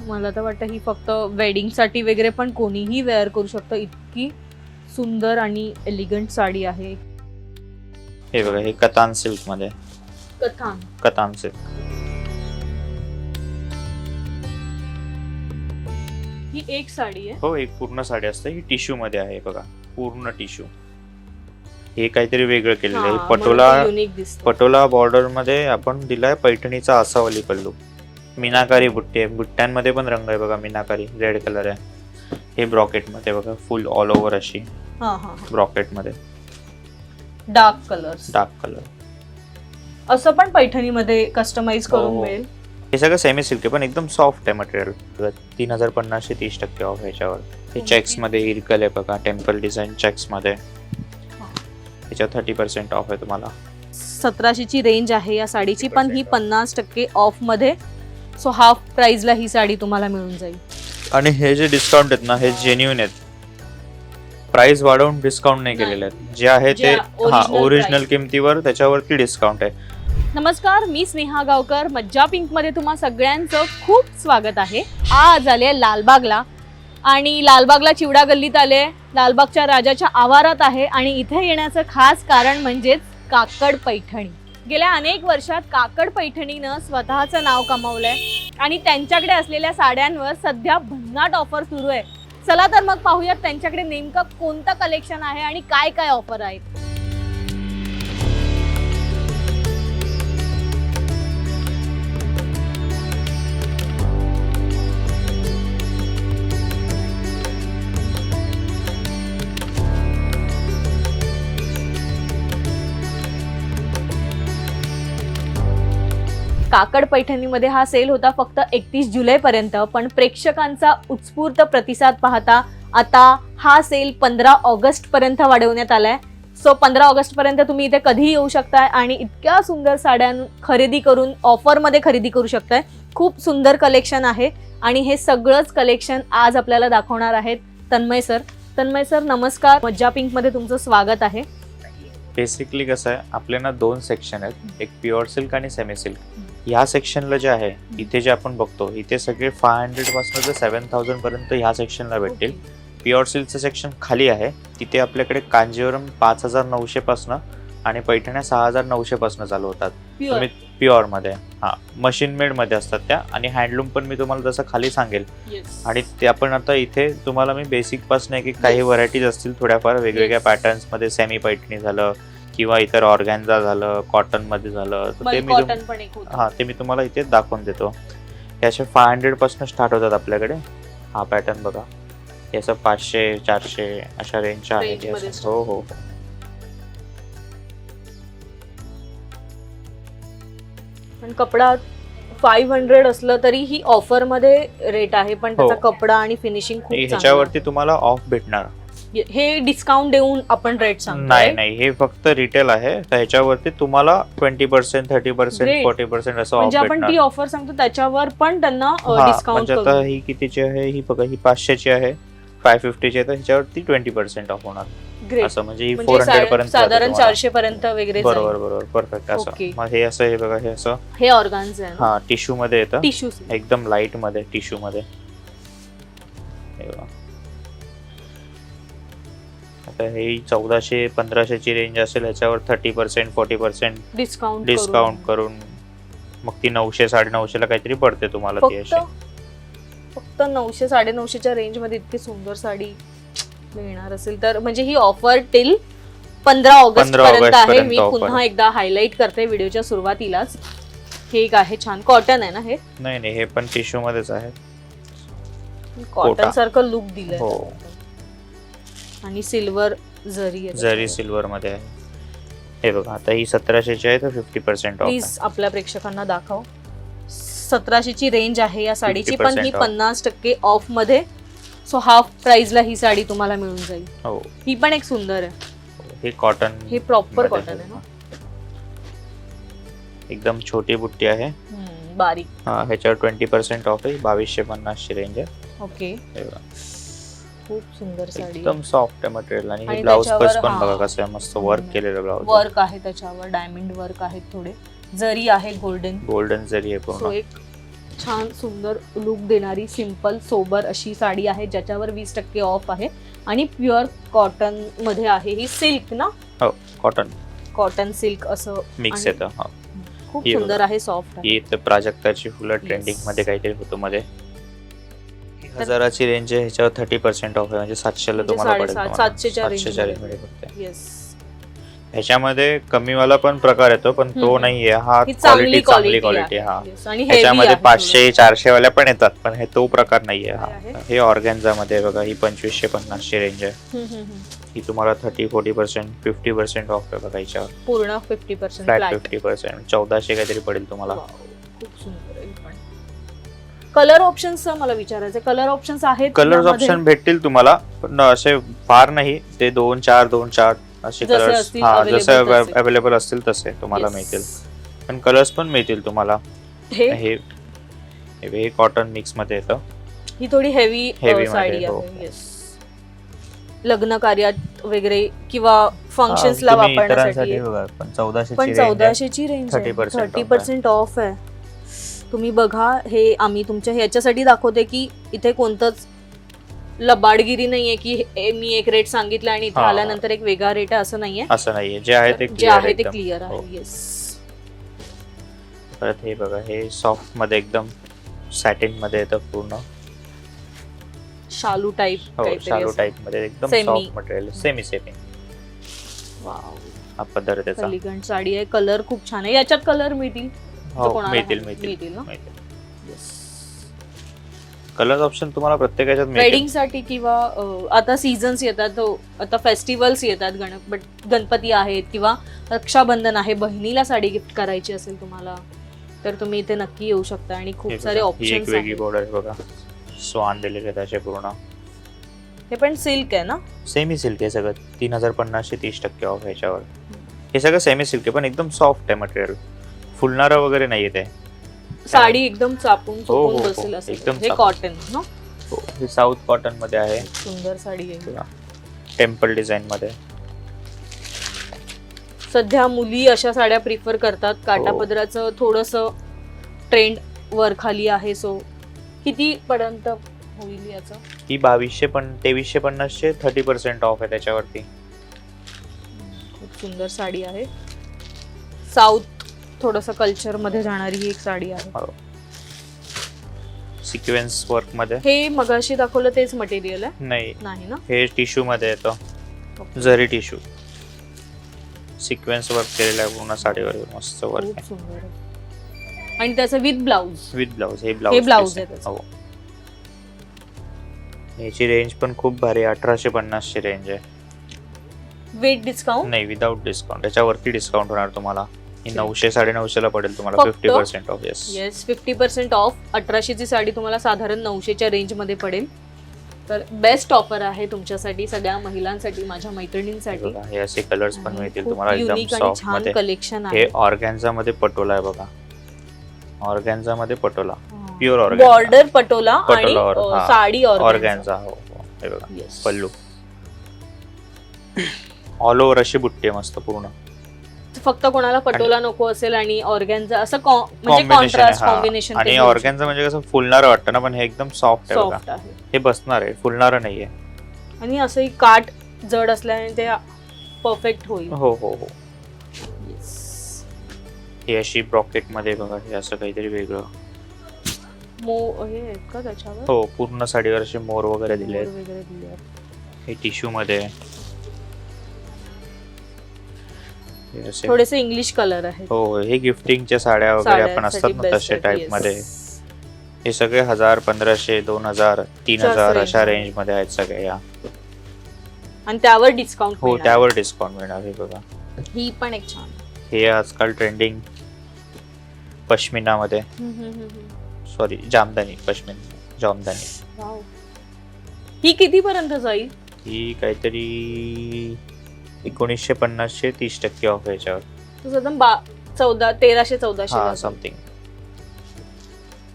मला तर वाटतं ही फक्त वेडिंग साठी वगैरे पण कोणीही वेअर करू शकतं, इतकी सुंदर आणि एलिगंट साडी आहे. हे बघा, हे कतान सिल्क मध्ये, कतान सिल्क. ही एक साडी आहे. हो, एक पूर्ण साडी असते. ही टिश्यू मध्ये आहे बघा, पूर्ण टिश्यू. हे काहीतरी वेगळं केलेलं आहे. पटोला बॉर्डर मध्ये आपण दिलाय पैठणीचा असावली पल्लू. मीनाकारी बुट्टी आहे, बुट्ट्यांमध्ये पण रंग आहे बघा, मीनाकारी रेड कलर आहे. हे ब्रॉकेट मध्ये बघा, फुल ऑल ओव्हर अशी ब्रॉकेट मध्ये डार्क कलर. असं पण पैठणीमध्ये कस्टमाइज करून मिळेल. हे सगळं सेमी सिल्क आहे, पण एकदम सॉफ्ट आहे मटेरियल. 3050 30% ऑफ ह्याच्यावर. हे चेक्स मध्ये इरकल आहे बघा, टेम्पल डिझाईन चेक्स मध्ये. ह्याच्यावर 30% ऑफ आहे तुम्हाला. 1700 ची रेंज आहे या साडीची, पण ही 50% ऑफ मध्ये. सो हाफ प्राइसला ही साडी तुम्हाला मिळून जाईल. आणि हे जे डिस्काउंट आहेत ना, हे जेन्युइन आहेत. प्राइस वाढवून डिस्काउंट नाही केलेले आहेत. जे आहे ते ओरिजिनल किमतीवर त्याच्यावरती डिस्काउंट आहे. नमस्कार, मी स्नेहा गावकर. मज्जा पिंक मध्ये तुम्हा सगळ्यांचं खूप स्वागत आहे. आज आले लालबागला, आणि लालबागला चिवडा गल्लीत आले, लालबागच्या राजाच्या आवारात आहे. आणि इथे येण्याचं खास कारण म्हणजेच काकड पैठणी. गेल्या अनेक वर्षात काकड पैठणीनं स्वतःचं नाव कमावलंय, आणि त्यांच्याकडे असलेल्या साड्यांवर सध्या भन्नाट ऑफर सुरू आहे. चला तर मग पाहूयात त्यांच्याकडे नेमकं कोणतं कलेक्शन आहे आणि काय काय ऑफर आहेत. काकड पैठणीमध्ये हा सेल होता फक्त 31 जुलै पर्यंत, पण प्रेक्षकांचा उत्स्फूर्त प्रतिसाद पाहता आता हा सेल 15 ऑगस्ट पर्यंत वाढवण्यात आलाय. सो 15 ऑगस्ट पर्यंत तुम्ही इथे कधीही येऊ शकताय आणि इतक्या सुंदर साड्या खरेदी करून ऑफर मध्ये खरेदी करू शकताय. खूप सुंदर कलेक्शन आहे, आणि हे सगळंच कलेक्शन आज आपल्याला दाखवणार आहेत तन्मय सर. तन्मय सर नमस्कार, मज्जा पिंक मध्ये तुमचं स्वागत आहे. बेसिकली कसं आहे, आपल्याला 2 सेक्शन आहेत, एक प्युअर सिल्क आणि सेमी सिल्क. ह्या सेक्शनला जे आहे, इथे जे आपण बघतो, इथे सगळे 500 पासून ते 7000 पर्यंत ह्या सेक्शनला भेटतील. प्युअर सिल्कचं सेक्शन खाली आहे, तिथे आपल्याकडे कांजीवरम 5900 पासून आणि पैठण्या 6900 पासून चालू होतात. तुम्ही प्युअर मध्ये, मशीन मेड मध्ये असतात त्या, आणि हँडलूम पण मी तुम्हाला जसं खाली सांगेल. आणि ते आपण आता इथे तुम्हाला मी बेसिक पासून की काही व्हरायटीज असतील थोड्याफार वेगवेगळ्या पॅटर्न्स मध्ये, सेमी पैठणी झालं किंवा इतर ऑर्गॅन्झा झालं, कॉटन मध्ये झालं, तर ते मी तुम्हाला इथे दाखवून देतो. हे असे 500 पासून स्टार्ट होतात आपल्याकडे. हा पॅटर्न बघा, हे असं 500 400 अशा रेंजच्या आहे. हो हो, पण कपडा 500 असलं तरी ही ऑफर मध्ये रेट आहे, पण त्याचा कपडा आणि फिनिशिंग खूप चांगलं. ह्याच्यावरती तुम्हाला ऑफ भेटणार. हे डिस्काउंट देऊन आपण रेट सांगतो? नाही, हे फक्त रिटेल आहे. तर ह्याच्यावरती तुम्हाला 20% 30% 40% असं ऑफ म्हणजे आपण ती ऑफर सांगतो त्याच्यावर पण त्यांना डिस्काउंट. आता ही कितीची आहे, ही बघा, ही 500 ची आहे, 550 ची आहे, तर ह्याच्यावरती 20% ऑफ होणार. असं म्हणजे ही 400 पर्यंत, साधारण 400 पर्यंत वगैरे. बरोबर, परफेक्ट. असं मग हे असं, हे बघा, हे असं, हे ऑर्गन्झा आहे. हा, टिश्यू मध्ये येतं, टिश्यू एकदम लाईट मध्ये, टिश्यू मध्ये. हे बघा, आता हे 1400-1500 ची रेंज असेल, ह्याच्यावर 30% 40% डिस्काउंट करून मग ती 900 950 ला काहीतरी पडते तुम्हाला. ती अशी फक्त 900 950 च्या रेंज मध्ये इतकी सुंदर साडी मिळणार असेल तर, म्हणजे ही ऑफर टिल 15 ऑगस्ट पर्यंत आहे. मी पुन्हा एकदा हायलाइट करते व्हिडिओच्या सुरुवातीलाच. हे एक आहे छान, कॉटन आहे ना हे? नाही, हे पण टिश्यू मध्येच आहे. कॉटन सारखं लुक दिलंय. हो, आणि सिल्वर जरी सिल्वर मध्ये आहे. हे बघा, आता ही 1700 ची आहे, तर 50% ऑफ. प्लीज आपल्या प्रेक्षकांना दाखव. 1700 ची रेंज आहे या साडीची, पण ही 50% ऑफ मध्ये. सो हाफ प्राइसला ही साडी तुम्हाला मिळून जाईल. हो, ही पण एक सुंदर आहे. हे कॉटन, हे प्रॉपर कॉटन आहे ना, एकदम छोटी बुट्टी आहे, बारीक. ह्याच्यावर 20% ऑफ आहे. 2250 ची रेंज आहे. ओके, खूप सुंदर साडी, एकदम सॉफ्ट आहे मटेरियल. आणि हे ब्लाउज पीस पण बघा कसं आहे, मस्त वर्क केलेलं ब्लाउज. वर्क आहे त्याच्यावर, डायमंड वर्क आहे, थोडे जरी आहे, गोल्डन जरी आहे पूर्ण. एक छान सुंदर लुक देणारी सिंपल सोबर अशी साडी आहे ज्याच्यावर 20% ऑफ आहे आणि प्युअर कॉटन मध्ये आहे. ही सिल्क ना? हो, कॉटन कॉटन सिल्क असं मिक्स आणि येतं. खूप ही सुंदर आहे, सॉफ्ट आहे. ही तर प्राजक्ताची फुलं ट्रेंडिंग मध्ये काहीतरी होतं मध्ये. 1000ची रेंज आहे, ह्याच्यावर 30% ऑफ आहे, म्हणजे 700 ला म्हणजे तुम्हाला पडेल. 700च्या रेंज 700च्या रेंज मध्ये फक्त. येस. ह्याच्यामध्ये कमीवाला पण प्रकार येतो, पण तो हम्म. नाहीये. हा ही चांगली चांगली क्वालिटी. क्वालिटी हा Yes. आणि heavy ह्याच्यामध्ये आहे 500 400 वाल्या पण येतात, पण हे तो प्रकार नाहीये. हा आहे. हे ऑर्गॅन्झा मध्ये बघा, ही 2550ची रेंज आहे. थोडं. ही तुम्हाला 30-40% 50% ऑफ आहे बघा ह्याच्यावर. पूर्ण 50% फ्लॅट फ्लॅट. 50%, 1400 काहीतरी पडेल तुम्हाला. खूप सुंदर आहे पण. कलर ऑप्शन्स मला विचारायचं, कलर ऑप्शन्स आहेत कलर यामध्ये? ऑप्शन भेटतील तुम्हाला, पण असे फार नाही. ते 2-4 असे जसे कलर्स असतील हा available जसे तसे. अवेलेबल असतील तसे तुम्हाला Yes. मिळतील. पण कलर्स पण मिळतील तुम्हाला. हे हे कॉटन मिक्स मध्ये येतं. ही थोडी हेवी Heavy साडी मध्ये, हो. आहे. येस. लग्न कार्यात वगैरे किंवा फंक्शन्स ला तुम्ही वापरण्यासाठी इतरांसाठी बघा, पण 1400 पण 1400ची रेंज 30% 30% ऑफ आहे. तुम्ही बघा, हे आम्ही तुमच्या ह्याच्यासाठी दाखवते की इथे कोणतंच लबाडगिरी नाहीये की मी एक रेट सांगितला आणि इथे हा. आल्यानंतर एक वेगळा रेट आहे, असं नाहीये. असं नाहीये. जे आहे ते जे क्लिअर आहे ते एकदम. क्लिअर हो. आहे. येस. परत हे बघा, हे सॉफ्ट मध्ये एकदम सॅटिन मध्ये येतं पूर्ण. शालू टाईप हो, काहीतरी शालू असं. टाईप मध्ये एकदम Semi. Soft material. Semi wow. हा पदर आहे त्याचा. एलिगंट साडी आहे. कलर खूप छान आहे. याच्यात कलर मिळतील? हो, कोणाला मिळतील हवे? मिळतील मिळतील ना? मिळतील. Yes. कलर ऑप्शन तुम्हाला प्रत्येकाच्यात मिळतील. वेडिंग साठी किंवा आता सीझन्स येतात, आता फेस्टिवल्स येतात, गणपती आहेत किंवा रक्षाबंधन आहे, बहिणीला साडी गिफ्ट करायची असेल तुम्हाला, तर तुम्ही इथे नक्की येऊ शकता आणि हे खूप बघा, सारे ही एक ऑप्शन्स वेगळी आहेत. बॉर्डर आहे बघा, स्वान दिलेले त्याचे पूर्ण. हे पण सिल्क आहे ना? सेमी सिल्क आहे सगळं. 3050 30% ऑफ ह्याच्यावर. हे सगळं सेमी सिल्क आहे, पण एकदम सॉफ्ट आहे मटेरियल. फुलणारं वगैरे नाहीये ते. साडी एकदम चापून हो, चुकून हो, हो. बसेल असेल. एकदम हे चापून. कॉटन ना? हो, हे साऊथ कॉटन मध्ये आहे. सुंदर साडी आहे. टेम्पल डिझाईन मध्ये. सध्या मुली अशा साड्या प्रिफर करतात. काटापदराचं थोडंसं ट्रेंड वर खाली आहे. सो किती पर्यंत होईल याचं? ही 2350 30% ऑफ आहे त्याच्यावरती. खूप सुंदर साडी आहे. साऊथ थोडस कल्चर मध्ये जाणारी ही एक साडी आहे. सिक्वेन्स वर्क मध्ये. हे मगाशी दाखवलं तेच मटेरियल आहे? नाही नाही ना? हे टिश्यू मध्ये येतं. Okay. जरी टिश्यू सिक्वेन्स वर्क केलेलं आहे पूर्ण साडीवर. मस्त वर्क खूप आहे सुंदर आहे. आणि त्याचं विथ ब्लाउज. With blouse. हे हे ब्लाउज ब्लाउज आहे त्याचं. हो. याची रेंज पण खूप भारी. 1850 ची रेंज आहे. Wait discount? नाही, विदाउट डिस्काउंट. त्याच्यावरती डिस्काउंट होणार तुम्हाला. ही 900 950 ला पडेल तुम्हाला. फक्त? 50% ऑफ. Yes, 50% of. 1800 ची साडी तुम्हाला साधारण 900च्या रेंज मध्ये पडेल. तर बेस्ट ऑफर आहे तुमच्यासाठी, सगळ्या महिलांसाठी, माझ्या मैत्रिणींसाठी. हे असे कलर्स पण मिळतील खूप तुम्हाला एकदम युनिक आणि सॉफ्ट छान मध्ये. कलेक्शन हे आहे. ऑर्गॅन्झा मध्ये पटोला आहे बघा. ऑर्गॅन्झा मध्ये Patola. Pure organza. Border Patola आणि पटोलावर, हा. साडी ऑर्गॅन्झा. हो हो. हे बघा Yes. पल्लू. ऑल ओव्हर अशी बुट्टी आहे मस्त पूर्ण. फक्त कोणाला पटोला नको असेल आणि ऑर्गॅन्झा असं म्हणजे Combination कॉन्ट्रास्ट आहे, हा. कॉम्बिनेशन. आणि ऑर्गॅन्झा म्हणजे कसं फुलणारं वाटतं ना, पण हे एकदम सॉफ्ट आहे बघा. सॉफ्ट आहे हे बसणार आहे, फुलणारं नाहीये. आणि असंही काठ जड असल्याने ते परफेक्ट होईल. हो हो हो. Yes. ही अशी ब्रॉकेट मध्ये बघा, हे असं काहीतरी वेगळं. हे आहेत का त्याच्यावर? हो, पूर्ण साडीवर असे मोर वगैरे दिले आहेत. मोर वगैरे दिले आहेत. हे टिश्यू मध्ये. हे असे. थोडेसे इंग्लिश कलर आहेत. हो, हे गिफ्टिंगच्या साड्या वगैरे आपण असतात ना तसे टाइप मध्ये. हे सगळे 1000 1500 2000 3000 अशा रेंज मध्ये आहेत सगळे या. आणि त्यावर डिस्काउंट. हो, त्यावर डिस्काउंट मिळणार. हे बघा, ही पण एक छान. हे आजकाल ट्रेंडिंग पश्मिना मध्ये. सॉरी, जामदानी. पश्मिना जामदानी. वाव. ही किती पर्यंत जाईल? ही काहीतरी 1950 30% ऑफ याच्यावर. तो साधारण 1300-1400 हा, ला. समथिंग.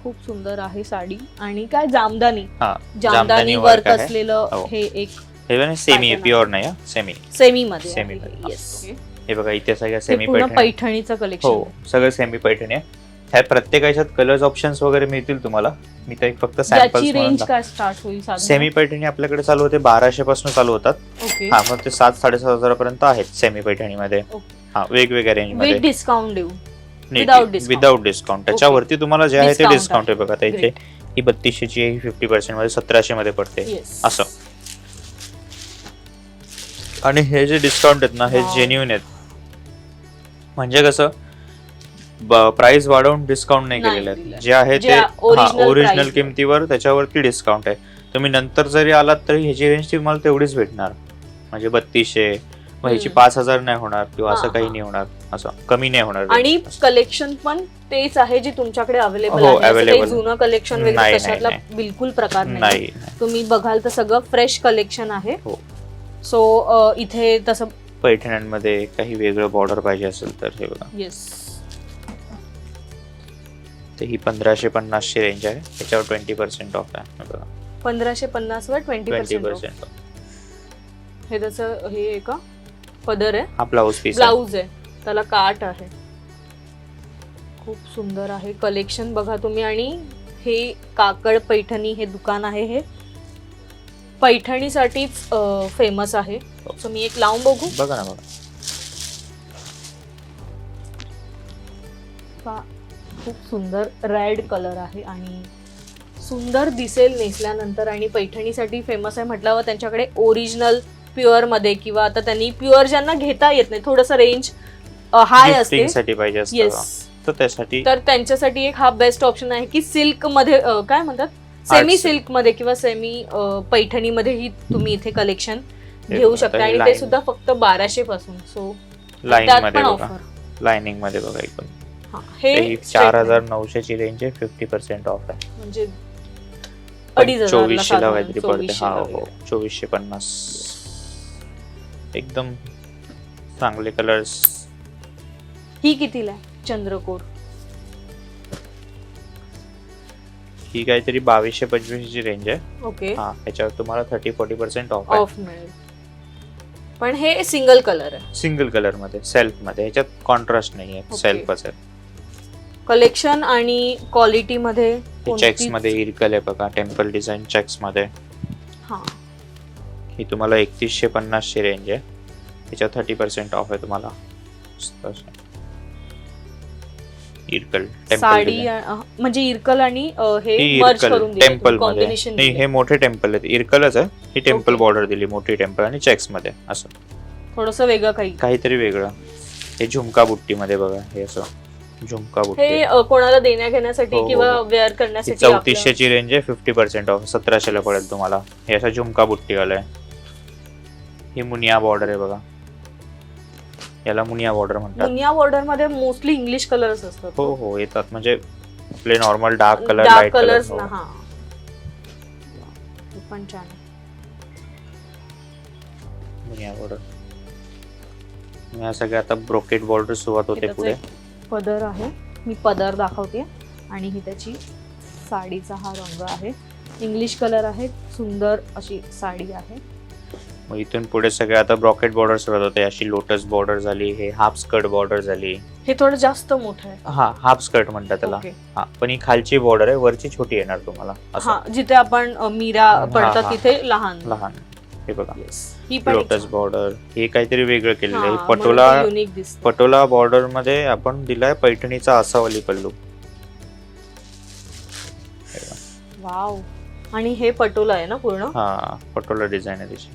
खूप सुंदर आहे साडी. आणि काय जामदानी. हा, जामदानी work वर्क आहे. असलेलं हो. हे एक हे सेमी pattern प्युअर नाही, सेमी. सेमी मध्ये. Semi मध्ये. येस. हे बघा, इथे सगळ्या हे सेमी पूर्ण पैठणी. पैठणीचं कलेक्शन. हो, सगळं सेमी पैठणी आहे. ह्या प्रत्येकाच्यात कलर्स ऑप्शन्स वगैरे मिळतील तुम्हाला. मी तर एक फक्त याची सॅम्पल्स रेंज काय स्टार्ट होईल साधारण? सेमी पैठणी आपल्याकडे चालू होते 1200 पासून चालू होतात. ओके. हा, मग ते 7-7.5 पर्यंत आहेत सेमी पैठणीमध्ये. ओके. हा, वेगवेगळ्या रेंज मध्ये विथ डिस्काउंट देऊ? without discount. Without discount. त्याच्यावरती तुम्हाला जे आहे ते Discount डिस्काउंट आहे बघा. आता इथे Great. ही 3200 ची आहे, ही 50% मध्ये 1700 मध्ये पडते Yes. असं. आणि हे जे डिस्काउंट आहेत ना, हे Wow. जेन्युइन आहेत. म्हणजे कसं प्राइस वाढवून डिस्काउंट नाही नाही केलेले दिलंय. आहेत. जे आहे जे ते original ओरिजिनल price किमतीवर त्याच्यावरती डिस्काउंट आहे. तुम्ही नंतर जरी आलात तरी ह्याची रेंज तुम्हाला तेवढीच भेटणार. म्हणजे 3200, मग ह्याची 5000 नाही होणार किंवा असं हा, काही हा. नाही होणार, असं कमी नाही होणार. आणि कलेक्शन पण तेच आहे जे तुमच्याकडे अवेलेबल हो, आहे. असं काही available. जुनं कलेक्शन वगैरे नाही, कशातला नाही. बिलकुल प्रकार नाही. नाही. तुम्ही बघाल तर सगळं फ्रेश कलेक्शन आहे. हो. सो इथे तसं पैठण्यांमध्ये काही वेगळं बॉर्डर पाहिजे असेल तर हे बघा. येस, तर ही 1550 ची रेंज आहे. त्याच्यावर 20% ऑफ आहे. हे बघा, 1550 वर 20% off. 20% ऑफ. हे त्याचं हे का पदर आहे, हा ब्लाऊज पीस ब्लाऊज आहे, त्याला काट आहे. खूप सुंदर आहे कलेक्शन बघा तुम्ही. आणि हे काकड पैठणी हे दुकान आहे, हे पैठणीसाठीच फेमस आहे. सो मी एक लावून बघू. बघा ना. बघा, खूप सुंदर रेड कलर आहे आणि सुंदर दिसेल नेसल्यानंतर. आणि पैठणीसाठी फेमस आहे म्हटल्यावर त्यांच्याकडे ओरिजिनल प्युअर मध्ये, किंवा आता त्यांनी प्युअर ज्यांना घेता येत नाही, थोडंसं रेंज हाय असते, Gifting साठी पाहिजे असतं येस, बघा. तर त्यासाठी तर त्यांच्यासाठी एक हा बेस्ट ऑप्शन आहे की सिल्क मध्ये काय म्हणतात, सेमी सिल्क मध्ये किंवा सेमी पैठणी मध्ये ही तुम्ही इथे कलेक्शन घेऊ शकता. आणि ते सुद्धा फक्त 1200 पासून. सो लाईन त्यात मध्ये पण बघा, ऑफर. लाइनिंग मध्ये बघा एकदम. हे ही 4900 ची रेंज आहे. 50% ऑफ आहे. म्हणजे 2500 ला 2400 ला साधारण, काहीतरी पडते. 2400 हा, ला हो, वगैरे. 2450. एकदम चांगले कलर्स. ही कितीला आहे चंद्रकोर? ही काहीतरी 2200-2500 ची रेंज आहे. ओके, हा, याच्यावर तुम्हाला 30-40% ऑफ आहे. ऑफ मिळेल. पण हे सिंगल कलर आहे, सिंगल कलर मध्ये, सेल्फ मध्ये. ह्याच्यात कॉन्ट्रास्ट नाही आहे, Okay. सेल्फच आहे. कलेक्शन आणि क्वालिटी मध्ये चेक्स मध्ये इरकल आहे बघा, टेम्पल डिझाईन चेक्स मध्ये. हा, ही तुम्हाला 3150 ची रेंज आहे. त्याच्यावर 30% ऑफ आहे तुम्हाला. इरकल साडी टेम्पल, म्हणजे इरकल आणि हे ही मर्ज इरकल करून दिले, टेम्पल मध्ये. कॉम्बिनेशन नाही, हे मोठे टेम्पल आहेत. इरकलच आहे. ही टेम्पल Okay. बॉर्डर दिली, मोठी टेम्पल आणि चेक्स मध्ये. असं थोडंसं वेगळं काही. काहीतरी वेगळं. हे झुमका बुट्टी मध्ये बघा, हे असं झुमका बुट्टी. हे कोणाला देण्या घेण्यासाठी हो, हो, किंवा हो. वेअर ही करण्यासाठी 3400 ची रेंज आहे. 50% ऑफ 1700 ला पडेल तुम्हाला. हे असं झुमका बुट्टी आलंय. ही मुनिया बॉर्डर आहे बघा, याला मुनिया बॉर्डर म्हणतात. दुनिया बॉर्डर मध्ये मोस्टली इंग्लिश कलर्स असतात. हो हो, येतात. म्हणजे आपले normal dark colour, dark light colours colour. ना. हा, हे पण छान आहे. मुनिया बॉर्डर. या सगळ्या आता ब्रोकेट बॉर्डर सुरुवात होते त्याचं पुढे. एक पदर आहे, मी पदर दाखवते. आणि ही त्याची साडीचा हा रंग आहे, इंग्लिश कलर आहे. सुंदर अशी साडी आहे. मग इथून पुढे सगळे आता ब्रॉकेट बॉर्डर सुरुवात होते. अशी लोटस बॉर्डर झाली, हे हाफ स्कर्ट बॉर्डर झाली. हे थोडं जास्त मोठं आहे. हा, हाफ स्कर्ट म्हणतात त्याला. ओके. हा, पण ही खालची बॉर्डर आहे, वरची छोटी येणार तुम्हाला. हा, जिथे आपण मीरा हा, पडतात हा. तिथे लहान. लहान. हे बघा, Yes. ही पण लोटस बॉर्डर. हे काहीतरी वेगळं केलेलं आहे. हा, पटोला, म्हणून ते unique दिसतं. पटोला बॉर्डर मध्ये आपण दिलाय पैठणीचा असावली पल्लू. वाव. आणि हे पटोला आहे ना पूर्ण? हा, पटोला डिझाईन आहे त्याची.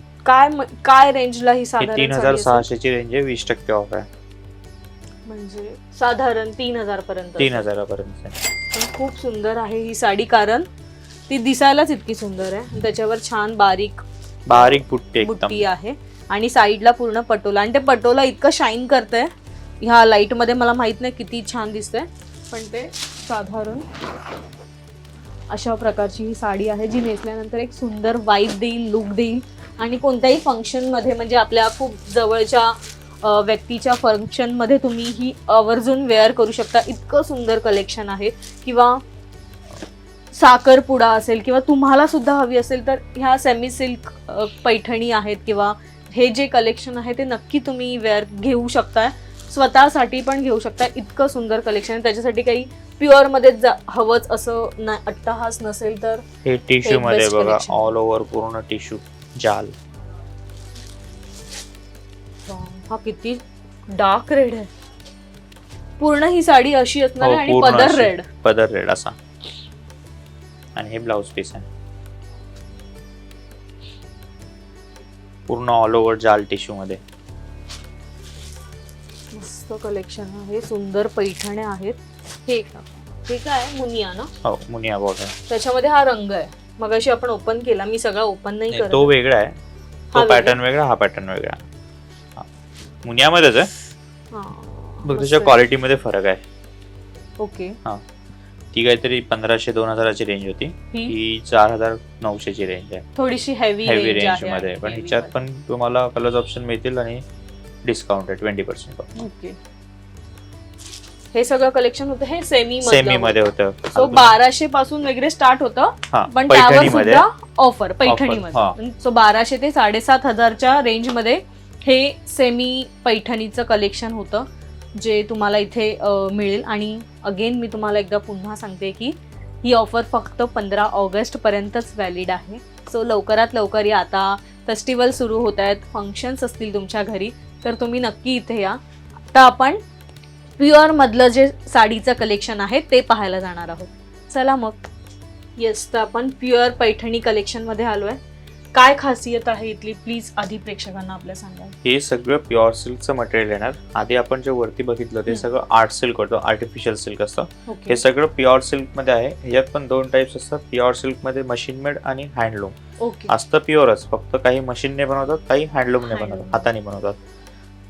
काय रेंजला ही ही साधारण 3600 ची रेंज आहे. 20% ऑफ आहे. म्हणजे साधारण 3000 पर्यंत. 3000 पर्यंत. पण खूप सुंदर आहे ही साडी, कारण ती दिसायलाच इतकी सुंदर आहे. आणि त्याच्यावर छान बारीक बारीक बुट्टी एकदम. बुट्टी आहे. आणि साईडला पूर्ण पटोला. आणि ते पटोला इतकं शाईन करतंय ह्या लाईट मध्ये, मला माहित नाही किती छान दिसतंय. पण ते साधारण अशा प्रकारची ही साडी आहे, जी नेसल्यानंतर एक सुंदर वाईब देईल, लुक देईल. आणि कोणत्याही फंक्शन मध्ये, म्हणजे आपल्या खूप जवळच्या व्यक्तीच्या फंक्शन मध्ये तुम्ही ही आवर्जून वेअर करू शकता. इतकं सुंदर कलेक्शन आहे. किंवा साखरपुडा असेल किंवा तुम्हाला सुद्धा हवी असेल तर ह्या सेमी सिल्क पैठणी आहेत, किंवा हे जे कलेक्शन आहे ते नक्की तुम्ही वेअर घेऊ शकताय. स्वतःसाठी पण घेऊ शकता. इतकं सुंदर कलेक्शन आहे. त्याच्यासाठी काही प्युअर मध्ये हवंच असं अट्टहास नसेल तर हे टिश्यू एक मध्ये best बघा collection. ऑल ओव्हर पूर्ण टिश्यू जाल. हा किती डार्क रेड आहे. पूर्ण ही साडी अशी असणार आहे आणि पूर्ण पदर अशी. रेड. पदर रेड असा. आणि हे ब्लाउज पीस आहे पूर्ण ऑल ओव्हर जाल टिश्यू मध्ये. मस्त कलेक्शन आहे. सुंदर पैठण्या आहेत. हे काय मुनिया ना? हो मुनिया बॉर्डर. त्याच्यामध्ये हा रंग आहे. मगाशी आपण ओपन केला. मी सगळा ओपन नाही करत. तो वेगळा आहे. हा तो पॅटर्न वेगळा हा पॅटर्न वेगळा. मुनियामध्येच आहे. बघ त्याच्या क्वालिटी मध्ये फरक आहे. ओके. हा ती काहीतरी 1500-2000 रेंज होती. ही 4900 ची रेंज आहे. थोडीशी हेवी रेंज मध्ये. पण ह्याच्यात पण तुम्हाला कलर्स ऑप्शन मिळतील आणि डिस्काउंट आहे 20%. ओके. हे सगळं कलेक्शन होतं. हे सेमी मध्ये होतं. सो 1200 पासून वगैरे स्टार्ट होतं. पण त्यावर सुद्धा ऑफर पैठणीमध्ये. सो 1200 ते 7500च्या रेंज मध्ये हे सेमी पैठणीचं कलेक्शन होतं जे तुम्हाला इथे मिळेल. आणि अगेन मी तुम्हाला एकदा पुन्हा सांगते की ही ऑफर फक्त 15 ऑगस्ट पर्यंतच व्हॅलिड आहे. सो लवकरात लवकर या. आता फेस्टिवल सुरू होत आहेत. फंक्शन्स असतील तुमच्या घरी तर तुम्ही नक्की इथे या. आता आपण प्युअर मधलं जे साडीचं कलेक्शन आहे ते पाहायला जाणार आहोत. चला मग. येस, तर आपण प्युअर पैठणी कलेक्शन मध्ये आलोय. काय खासियत आहे इथली प्लीज आधी प्रेक्षकांना आपल्या सांगा. हे सगळं प्युअर सिल्कचं मटेरियल येणार. आधी आपण जे वरती बघितलं ते सगळं आर्ट सिल्क होतं. आर्टिफिशियल सिल्क असतं. हे सगळं प्युअर सिल्क मध्ये आहे. ह्याच्यात पण 2 टाइप्स असतात. प्युअर सिल्क मध्ये मशीन मेड आणि हँडलूम. ओके. असतं प्युअरच. फक्त काही मशीनने बनवतात, काही हँडलूमने बनवतात, हाताने बनवतात.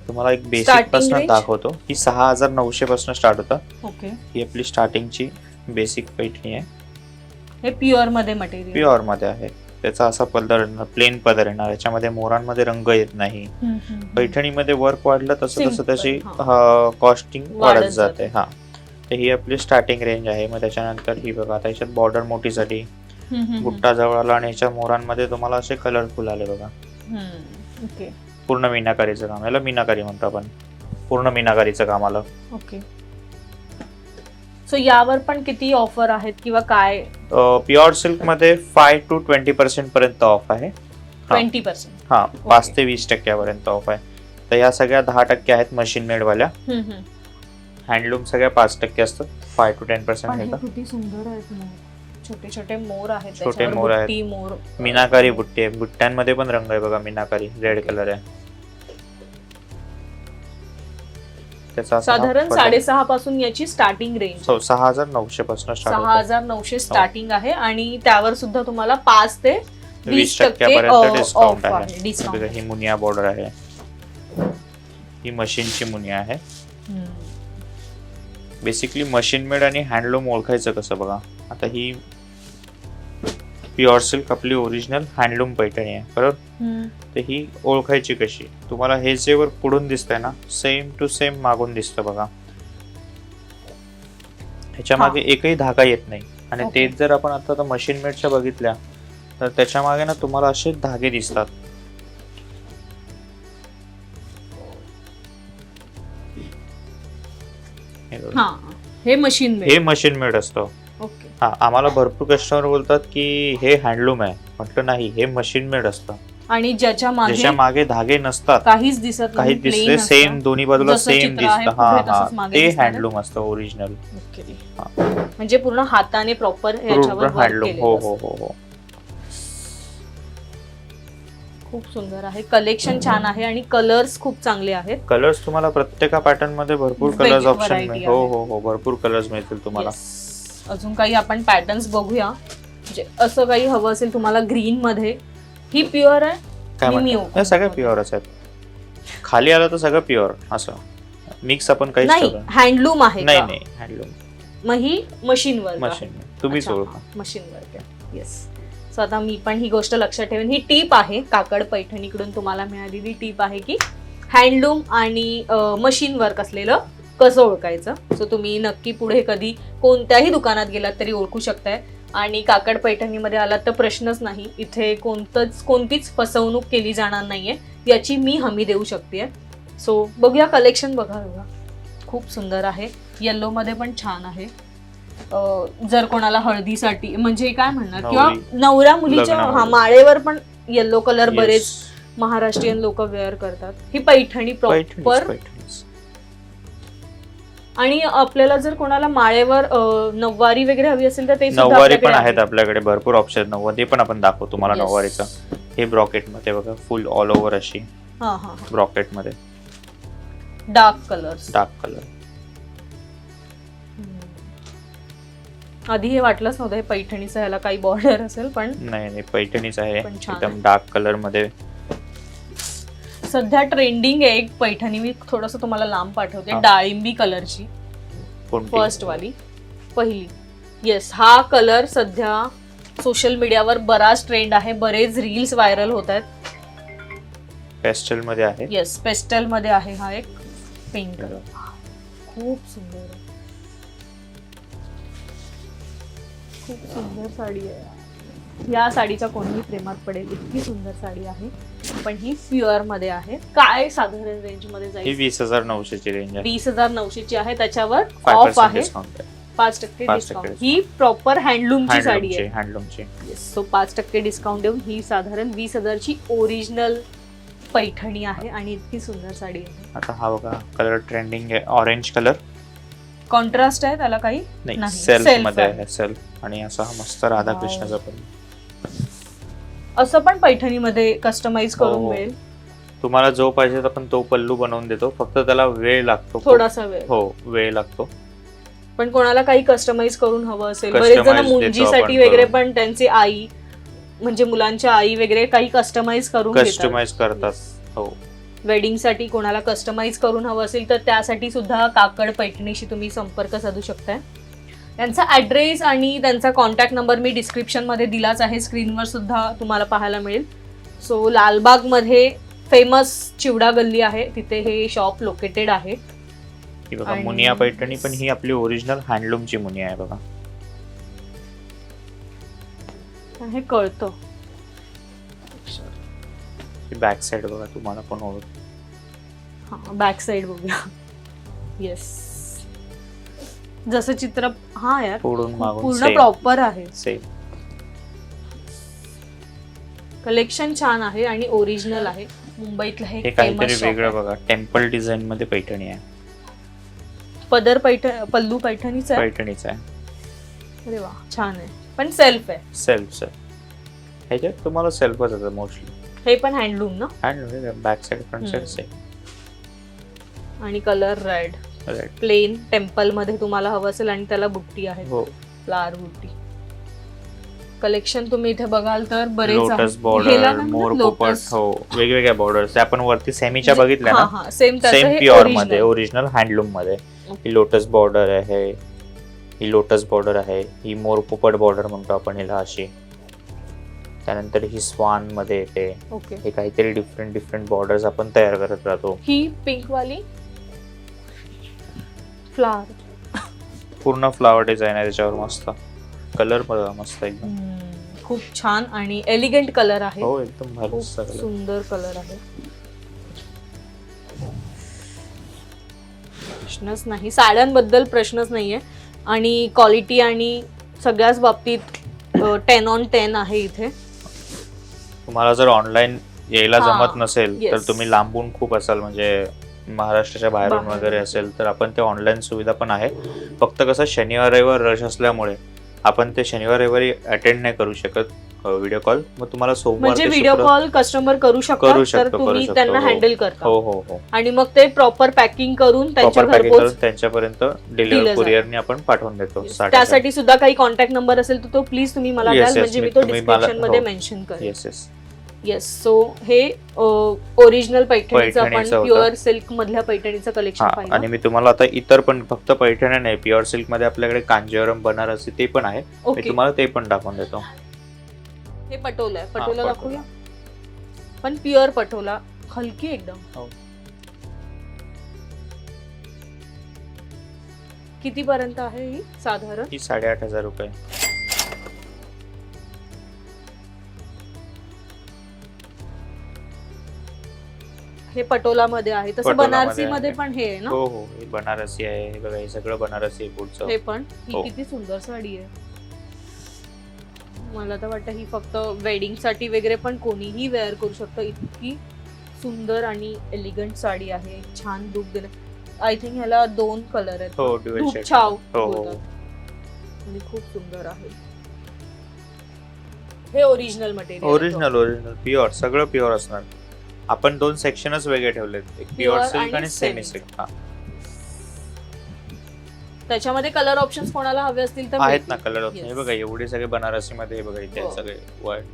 तुम्हाला एक बेसिक पासून दाखवतो. ही 6900 पासून स्टार्ट होतं. ओके. ही आपली स्टार्टिंगची बेसिक पैठणी आहे. हे प्युअर मध्ये मटेरियल. प्युअर मध्ये आहे. त्याचा असा पदर येणार, प्लेन पदर येणार. याच्यामध्ये मोरांमध्ये रंग येत नाही. पैठणीमध्ये वर्क वाढलं तसं तसं त्याची कॉस्टिंग वाढत जाते. हा तर ही आपली स्टार्टिंग रेंज आहे. मग त्याच्यानंतर ही बघा आता याच्यात बॉर्डर मोठीसाठी बुट्टा जवळ आला आणि याच्या मोरांमध्ये तुम्हाला असे कलरफुल आले बघा. ओके. पूर्ण मीनाकारीचं काम. याला मीनाकारी म्हणतो आपण. पूर्ण मीनाकारीचं काम आलं. ओके. सो यावर पण किती ऑफर आहेत किंवा काय? प्युअर सिल्क मध्ये 5 to 20% पर्यंत ऑफ आहे. 20%. हा 5 ते 20% पर्यंत ऑफ आहे. तर या सगळ्या 10% आहेत मशीन मेड वाल्या. हँडलूम सगळ्या 5% असतात. 5 to 10% किती सुंदर आहेत मोर. छोटे छोटे मोर आहेत. छोटे मोर आहेत. मीनाकारी बुट्टी आहे. बुट्ट्यांमध्ये पण रंग आहे बघा. मीनाकारी रेड कलर आहे. साधारण 6.5 पासून याची स्टार्टिंग रेंज. 6900 पासून 6900 स्टार्टिंग आहे. आणि त्यावर सुद्धा तुम्हाला 5 ते 20% पर्यंत डिस्काउंट आहे. ही मुनिया बॉर्डर आहे. ही मशीनची मुनिया आहे. बेसिकली मशीन मेड आणि हँडलूम ओळखायचं कसं बघा. आता ही प्युअर सिल्क आपली ओरिजिनल हँडलूम पैठणी आहे बरोबर. तर ही ओळखायची कशी. तुम्हाला हे जे वर पुढून दिसतंय ना सेम टू सेम मागून दिसतं बघा. ह्याच्या मागे एकही धागा येत नाही. आणि तेच जर आपण आता मशीन मेडच्या बघितल्या तर त्याच्या मागे ना तुम्हाला असे धागे दिसतात. हे मशीन मेड असतं. हा आम्हाला भरपूर कस्टमर बोलतात की हे हँडलूम आहे. म्हटलं नाही, हे मशीन मेड असतं. आणि ज्याच्या मागे धागे नसतात. काहीच दिसत दिसते सेम दोन्ही बाजूला सेम दिसतं. हा ते हँडलूम असतं ओरिजिनल. म्हणजे पूर्ण हाताने प्रॉपर हँडलूम. हो हो हो हो. खूप सुंदर आहे. कलेक्शन छान आहे आणि कलर्स खूप चांगले आहेत. कलर्स तुम्हाला प्रत्येक पॅटर्न मध्ये भरपूर कलर्स ऑप्शन. हो हो हो भरपूर कलर्स मिळतील तुम्हाला. अजून काही आपण पॅटर्न्स बघूया. म्हणजे असं काही हवं असेल तुम्हाला ग्रीन मध्ये. ही प्युअर आहे. काय सगळं प्युअरच आहेत. खाली आलं तर सगळं प्युअर असं मिक्स आपण काही हँडलूम आहे. नाही हँडलूम. मग ही मशीन तुम्हीच ओळखा. Machine work. येस. सो आता मी पण ही गोष्ट लक्षात ठेवेन. ही टीप आहे काकड पैठणीकडून तुम्हाला मिळालेली टीप आहे की हँडलूम आणि मशीन वर्क असलेलं कसं ओळखायचं. सो तुम्ही नक्की पुढे कधी कोणत्याही दुकानात गेलात तरी ओळखू शकताय. आणि काकड पैठणीमध्ये आलात तर प्रश्नच नाही. इथे कोणतीच फसवणूक केली जाणार नाहीये याची मी हमी देऊ शकते. सो बघूया कलेक्शन. बघा खूप सुंदर आहे. येल्लो मध्ये पण छान आहे. जर कोणाला हळदीसाठी म्हणजे काय म्हणणार किंवा नवरी. नवऱ्या मुलीच्या लग्नामध्ये. माळेवर पण येलो कलर Yes. बरेच महाराष्ट्रीयन लोक वेअर करतात. ही पैठणी प्रॉपर. पैठणीच. आणि आपल्याला जर कोणाला माळेवर नऊवारी वगैरे हवी असेल तर ते सुद्धा नऊवारी आपल्याकडे पण आहेत आहे. आपल्याकडे भरपूर ऑप्शन. नऊवारी पण आपण दाखवतो तुम्हाला. Yes. नऊवारीचं हे ब्रॉकेट मध्ये बघा, फुल ऑल ओव्हर अशी हा हा ब्रॉकेट मध्ये डार्क कलर्स. Dark colour. आधी हे वाटलंच नव्हतं हे पैठणीचं ह्याला काही बॉर्डर असेल, पण नाही पैठणीच आहे. पण छान एकदम आहे. डार्क कलर मध्ये. सध्या ट्रेंडिंग आहे एक पैठणी. मी थोडस तुम्हाला लांब पाठवते. हा. डाळिंबी कलरची कोणती? फर्स्ट वाली पहिली. येस, हा कलर सध्या सोशल मीडियावर बराच ट्रेंड आहे. बरेच रील्स व्हायरल होत आहेत. पेस्टल मध्ये आहे. येस, पेस्टल मध्ये आहे हा एक पिंक कलर. खूप सुंदर आहे. खूप सुंदर साडी आहे. या साडीच्या कोणीही प्रेमात पडेल इतकी सुंदर साडी आहे. पण ही प्युअर मध्ये आहे. काय साधारण रेंज मध्ये ही जाईल? 20,900 ची रेंज आहे. 20,900 ची आहे. त्याच्यावर 5% ऑफ आहे. डिस्काउंट आहे. 5% 5% डिस्काउंट. ही प्रॉपर हँडलूमची साडी आहे. हँडलूमची. सो 5% डिस्काउंट देऊन ही साधारण 20,000 ची ओरिजिनल पैठणी आहे आणि इतकी सुंदर साडी आहे. आता हा बघा कलर ट्रेंडिंग आहे. Orange colour. कॉन्ट्रास्ट आहे त्याला काही नाही, नाही. सेल्फ Self मध्ये आहे. आहे. सेल्फ. आणि असा हा मस्त राधाकृष्णाचा पण. असं पण पैठणीमध्ये कस्टमाइज हो, करून हो. मिळेल. तुम्हाला जो पाहिजे तर आपण तो पल्लू बनवून देतो. फक्त त्याला वेळ लागतो. थोडासा वेळ. हो, वेळ लागतो. पण कोणाला काही कस्टमाइज करून हवं असेल, Customize बरेच जण देतो मुंजीसाठी आपण वगैरे करून. पण त्यांची आई म्हणजे मुलांच्या आई वगैरे काही कस्टमाइज करून घेतात. कस्टमाइज करतात. हो. वेडिंग साठी कोणाला कस्टमाइज करून हवं असेल तर त्यासाठी सुद्धा काकड पैठणीशी तुम्ही संपर्क साधू शकताय. त्यांचा ऍड्रेस आणि त्यांचा कॉन्टॅक्ट नंबर मी डिस्क्रिप्शन मध्ये दिलाच आहे. स्क्रीनवर सुद्धा तुम्हाला पाहायला मिळेल. सो लालबाग मध्ये फेमस चिवडा गल्ली आहे, तिथे हे शॉप लोकेटेड आहे. ही बघा आणि- मुनिया पैठणी, पण ही आपली ओरिजिनल हँडलूमची मुनिया आहे बघा. पण हे कळतं. बॅक साइड बघा, तुम्हाला पण ओळख. हा, बॅक साइड बघूया. येस, जसं चित्र. हा यार, पुढून मागून पूर्ण प्रॉपर आहे. सेम. कलेक्शन छान आहे आणि ओरिजिनल आहे. मुंबईतलं हे हे काहीतरी famous shop वेगळं आहे. बघा. टेम्पल डिझाईन मध्ये पैठणी आहे. पदर पल्लू पैठणीच आहे. पैठणीच आहे. अरे वा, छान आहे. पण सेल्फ आहे. सेल्फ. ह्याच्यात तुम्हाला सेल्फच येतं मोस्टली. हे पण हँडलूम ना. Handloom. Back side front side same. आणि colour red. Right. Plain temple मध्ये तुम्हाला हवं असेल आणि त्याला बुट्टी आहे. हो. फ्लावर बुट्टी. कलेक्शन तुम्ही इथे बघाल तर बरेच लोटस आहेत. ह्याला बॉर्डर, काय मोर म्हणतात? पोपट. लोटस. हो, वेगवेगळ्या बॉर्डर्स. आपण वरती सेमीच्या बघितल्या हा ना, हा, सेम सेम प्युअर मध्ये, ओरिजिनल हँडलूम मध्ये. ही लोटस बॉर्डर आहे. ही लोटस बॉर्डर आहे. ही मोर पोपट बॉर्डर म्हणतो आपण हिला अशी. त्यानंतर ही स्वान मध्ये येते. ओके. हे काहीतरी डिफरंट बॉर्डर्स आपण तयार करत राहतो. ही पिंक वाली फ्लावर. पूर्ण फ्लावर डिझाईन आहे त्याच्यावर. मस्त कलर बघा, मस्त एकदम. खूप छान आणि एलिगंट कलर आहे. हो, एकदम भारी खूप सगळं. सुंदर कलर आहे. प्रश्नच नाही, साड्यांबद्दल प्रश्नच नाहीये. आणि क्वालिटी आणि सगळ्याच बाबतीत 10 on 10 आहे इथे. तुम्हाला जर ऑनलाईन यायला हा, जमत नसेल तर yes. तुम्ही लांबून खूप असाल, म्हणजे महाराष्ट्राच्या बाहेरून बाहेर. वगैरे असेल तर आपण ते ऑनलाईन सुविधा पण आहे. फक्त कसं शनिवार रविवार रश असल्यामुळे आपण ते शनिवार रविवारी अटेंड नाही करू शकत व्हिडिओ कॉल. मग तुम्हाला सोमवार म्हणजे ते व्हिडिओ शुक्रवार. कॉल कस्टमर करू करू शकतात, शकतो, तर करू तुम्ही शकतो. त्यांना हो. हँडल करता. हो हो हो. आणि मग ते प्रॉपर पॅकिंग करून त्यांच्या प्रॉपर पॅकिंग घरपोच. करून त्यांच्यापर्यंत दिलं डिलिव्हर जातं. कुरिअरने आपण पाठवून देतो. त्यासाठी सुद्धा काही कॉन्टॅक्ट नंबर असेल तर तो प्लीज तुम्ही मला Yes, द्याल, yes, म्हणजे मी मी- तो तुम्ही मला- डिस्क्रिप्शन मध्ये हो. मेन्शन करेन. Yes yes. येस. सो हे ओरिजिनल पैठणीचं आपण पैठणीचं होतं. प्युअर सिल्क मधल्या पैठणीचं कलेक्शन हा, पाहिलं. आणि मी तुम्हाला आता इतर पण, फक्त पैठणी नाही, प्युअर सिल्क मध्ये आपल्याकडे कांजीवरम, बनारसी ते पण आहे. मी ओके. तुम्हाला ते पण दाखवून देतो. हे पटोला आहे. पटोला पटोला. दाखवूया. पण प्युअर पटोला, हलकी एकदम. हो. किती पर्यंत आहे ही साधारण? ही 8,500 रुपये. हे पटोला मध्ये आहे, तसं पटोलामध्ये बनारसी मध्ये आहे. पण हे आहे ना. हो हो, हे बनारसी आहे. हे बघा, हे सगळं बनारसी आहे पुढचं. हे पण ही हो. किती सुंदर साडी आहे. मला तर वाटतं ही फक्त वेडिंग साठी वगैरे पण कोणीही वेअर करू शकतं. इतकी सुंदर आणि एलिगंट साडी आहे. छान लुक दिलं. आय थिंक ह्याला 2 कलर आहेत. हो, ड्युअल धूप शेड. छाव हो हो बोलतात. आणि खूप सुंदर आहे. हे ओरिजिनल मटेरियल. ओरिजिनल प्युअर, सगळं प्युअर असणार. आपण 2 सेक्शनच वेगळे ठेवलेत, एक प्युअर Pure सिल्क आणि आणि सेमी semi. सिल्क. हा, त्याच्यामध्ये कलर ऑप्शन्स कोणाला हवे असतील तर आहेत ना मिळतील. Colour option. Yes. हे बघा, एवढे सगळे बनारसी मध्ये. हे बघा, इथे हो. सगळे 1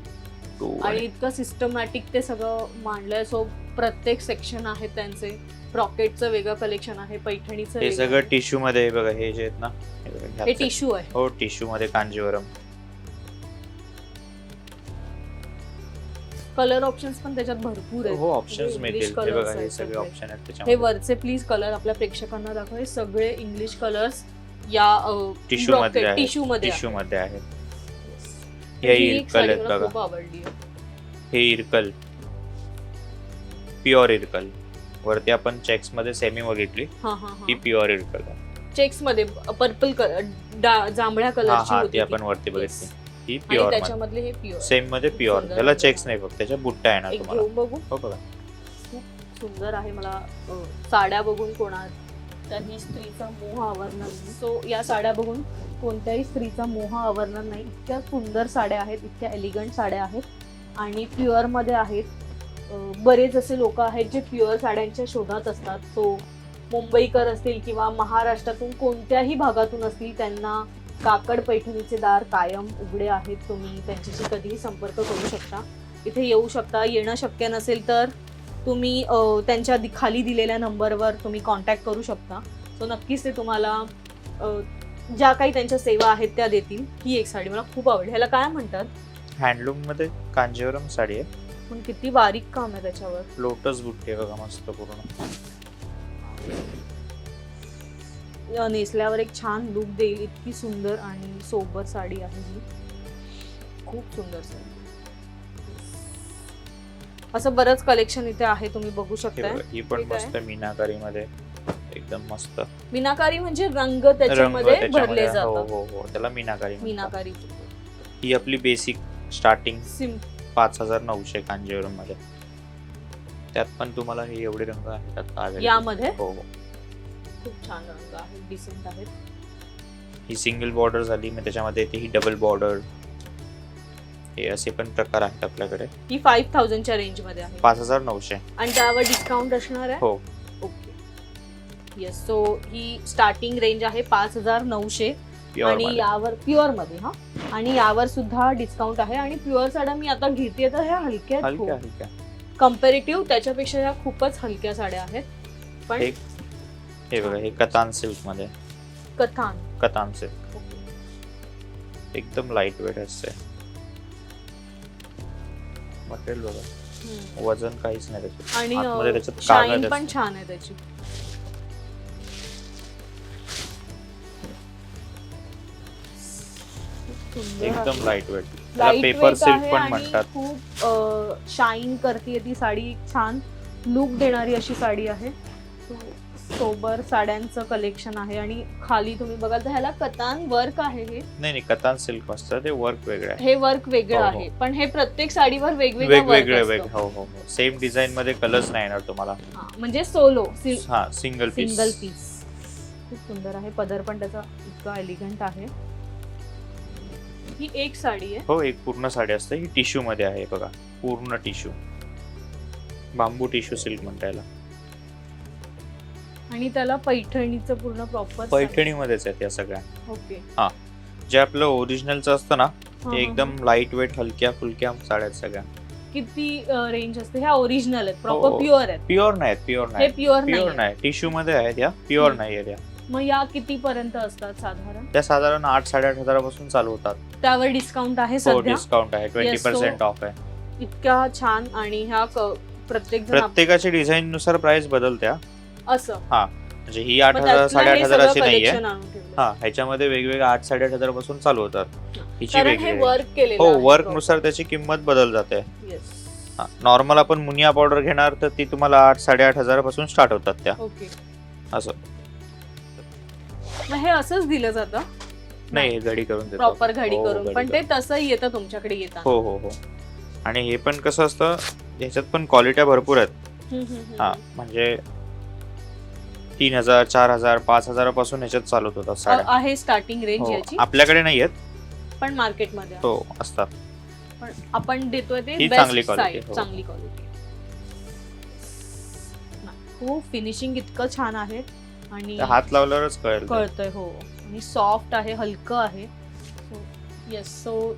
2 आणि इतकं सिस्टमॅटिक ते सगळं मांडलंय. सो प्रत्येक सेक्शन आहे त्यांचे. ब्रॉकेटचं वेगळं कलेक्शन आहे, पैठणीचं हे वेगळं सगळं आहे. टिश्यू मध्ये. हे बघा, हे जे आहेत ना, हे बघा, हे ह्याचं- टिश्यू आहे. हो, टिश्यू मध्ये कांजीवरम. कलर ऑप्शन्स पण त्याच्यात भरपूर आहेत. हो, ऑप्शन्स English मिळतील. हे colours बघा, आहेत हे सगळे सगळे. ऑप्शन आहेत हे त्याच्यामध्ये. वरचे प्लीज कलर आपल्या प्रेक्षकांना दाखव. हे सगळे इंग्लिश कलर्स या टिश्यू मध्ये आहेत. टिश्यू मध्ये टिश्यू आहेत. मध्ये आहेत. ही हे एक इरकल साडी आहेत मला बघा. खूप आवडली आहे. हे इरकल, प्युअर इरकल. वरती आपण चेक्स मध्ये सेमी बघितली, हा हा ही हा. प्युअर इरकल आहे. चेक्स मध्ये पर्पल कलर, जांभळ्या हा कलरची हा, होती ती आपण ती. वरती Yes. बघितली. ही आणि प्युअर मध्ये. त्याच्यामधले हे प्युअर. सेम मध्ये प्युअर. सुंदर त्याला आहे चेक्स बघा. नाही, फक्त त्याच्या बुट्ट्या येणार एक तुम्हाला. घेऊन बघू. हो बघा, खूप सुंदर आहे. मला साड्या बघून कोणाच्याही स्त्रीचा मोह आवरणार नाही. सो या साड्या बघून कोणत्याही स्त्रीचा मोह आवरणार नाही. इतक्या सुंदर साड्या आहेत, इतक्या एलिगंट साड्या आहेत आणि प्युअर मध्ये आहेत. बरेच असे लोक आहेत जे प्युअर साड्यांच्या शोधात असतात. सो मुंबईकर असतील किंवा महाराष्ट्रातून कोणत्याही भागातून असतील, त्यांना काकड पैठणीचे दार कायम उघडे आहेत. तुम्ही त्यांच्याशी कधीही संपर्क करू शकता. इथे येऊ शकता. येणं शक्य नसेल तर तुम्ही त्यांच्या खाली दिलेल्या नंबरवर तुम्ही कॉन्टॅक्ट करू शकता. सो नक्कीच ते तुम्हाला ज्या काही त्यांच्या सेवा आहेत त्या देतील. ही एक साडी मला खूप आवडली. ह्याला काय म्हणतात? हँडलूम मध्ये कांजीवरम साडी आहे. पण किती बारीक काम आहे त्याच्यावर. लोटस बुट्टी आहे बघा, मस्त पूर्ण. नेसल्यावर एक छान लुक देईल. इतकी सुंदर आणि सोबर साडी आहे ही. खूप सुंदर साडी. असं बरंच कलेक्शन इथे आहे, तुम्ही बघू हे शकताय. बघा, ही पण हे काय? मस्त मीनाकारी मध्ये, एकदम मस्त मीनाकारी म्हणजे रंग रंग त्याच्यामध्ये भरले त्याच्यामध्ये. हो जातात. हो हो, त्याला मीनाकारी म्हणतात. मीनाकारी ही आपली बेसिक स्टार्टिंग सिम 5900 कांजीवरम मध्ये. त्यात पण तुम्हाला हे एवढे रंग आहेत आता available. यामध्ये हो हो. खूप छान रंग आहेत, डिसेंट आहेत. ही सिंगल बॉर्डर झाली, मग त्याच्यामध्ये येते ही डबल बॉर्डर. हे असे पण प्रकार आहेत आपल्याकडे. ही 5000 च्या रेंज मध्ये आहे 5900. आणि त्यावर डिस्काउंट असणार आहे. हो, ओके. येस. सो ही स्टार्टिंग रेंज आहे 5900 प्युअर आणि मध्ये. यावर प्युअर मध्ये. हा, आणि यावर सुद्धा डिस्काउंट आहे. आणि प्युअर साड्या मी आता घेते तर ह्या हलक्या आहेत हलक्या खूप. हलक्या. कम्पॅरेटिव्ह त्याच्यापेक्षा ह्या खूपच हलक्या साड्या आहेत. पण हे हे बघा, हे कतान सिल्क मध्ये. कथान. कतान सिल्क एकदम लाईट वेट असते. मटेरियल बघा, वजन काहीच नाही त्याच्यात. आणि आतमध्ये त्याच्यात शाईन कागद पण असतो. छान आहे त्याची. सुंदर एकदम आहे. Light weight. त्याला Light पेपर weight सिल्क आहे पण आणि म्हणतात. खूप शाईन करते ती साडी. छान लुक देणारी अशी साडी आहे. सोबर साड्यांचं कलेक्शन आहे. आणि खाली तुम्ही बघाल तर ह्याला कतान वर्क आहे. हे नाही कतान सिल्क असतं, ते वर्क वेगळं आहे. हे वर्क वेगळं हो, हो. आहे. पण हे प्रत्येक साडीवर वेगवेगळं वेगवेगळे वर्क वेग. हो हो हो, सेम डिझाईन मध्ये कलर्स नाही येणार तुम्हाला. म्हणजे सोलो हा, सिंगल सिंगल पीस. पीस. खूप सुंदर आहे. पदर पण त्याचा इतका एलिगंट आहे. ही एक साडी आहे. हो, एक पूर्ण साडी असते. ही टिश्यू मध्ये आहे बघा, पूर्ण टिश्यू. बांबू टिश्यू सिल्क म्हणता याला. आणि त्याला पैठणीचं पूर्ण प्रॉपर पैठणी मध्येच आहेत या सगळ्या. ओके. जे आपलं ओरिजिनलचं असतं ना, ते एकदम लाईट वेट हलक्या फुलक्या साड्या आहेत सगळ्या. किती रेंज असते? ह्या ओरिजिनल आहेत, हो. प्रॉपर प्युअर आहेत. प्युअर नाहीत, प्युअर हे नाही. प्युअर प्युअर नाही, टिश्यू मध्ये आहेत या, प्युअर नाही आहेत या. मग या किती पर्यंत असतात साधारण? त्या साधारण 8-8.5 पासून चालू होतात. त्यावर डिस्काउंट आहे हो, सध्या. डिस्काउंट आहे, 20% so- ऑफ आहे. इतक्या छान. आणि ह्या प्रत्येक जण प्रत्येकाची डिझाईन नुसार प्राइस बदलत्या. असं म्हणजे ही मग 8,000 त्यातलं हे 8,500 सगळं नाहीये. collection आणून ठेवलंय. हा, ह्याच्यामध्ये वेगवेगळे 8-8.5 पासून चालू होतात. हिची कारण हे वेगळी. वर्क केलेलं हो, आहे वर्क proper. नुसार त्याची किंमत बदल जाते. Yes. नॉर्मल आपण मुनिया पावडर घेणार तर ती तुम्हाला 8-8.5 पासून स्टार्ट होतात त्या. ओके. असं मग हे असंच दिलं जातं नाही, हे घडी करून देतो. प्रॉपर घडी हो, करून, घडी पण ते करून. तसंही येतं तुमच्याकडे येतात. हो हो हो. आणि हे पण कसं असतं, ह्याच्यात पण क्वालिट्या भरपूर आहेत. हा, म्हणजे 3,000, 4,000, 5,000 पासून ह्याच्यात चालत होतात साड्या. आहे स्टार्टिंग रेंज हो, याची, आपल्याकडे नाही आहेत. पण मार्केटमध्ये हो, असतात. पण आपण देतोय ते ही बेस्ट चांगली quality, साईड, हो. चांगली क्वालिटी. खूप फिनिशिंग इतकं छान आहे आणि तर हात लावल्यावरच कळेल ते. कळतंय. हो, आणि सॉफ्ट आहे, हलकं आहे. सो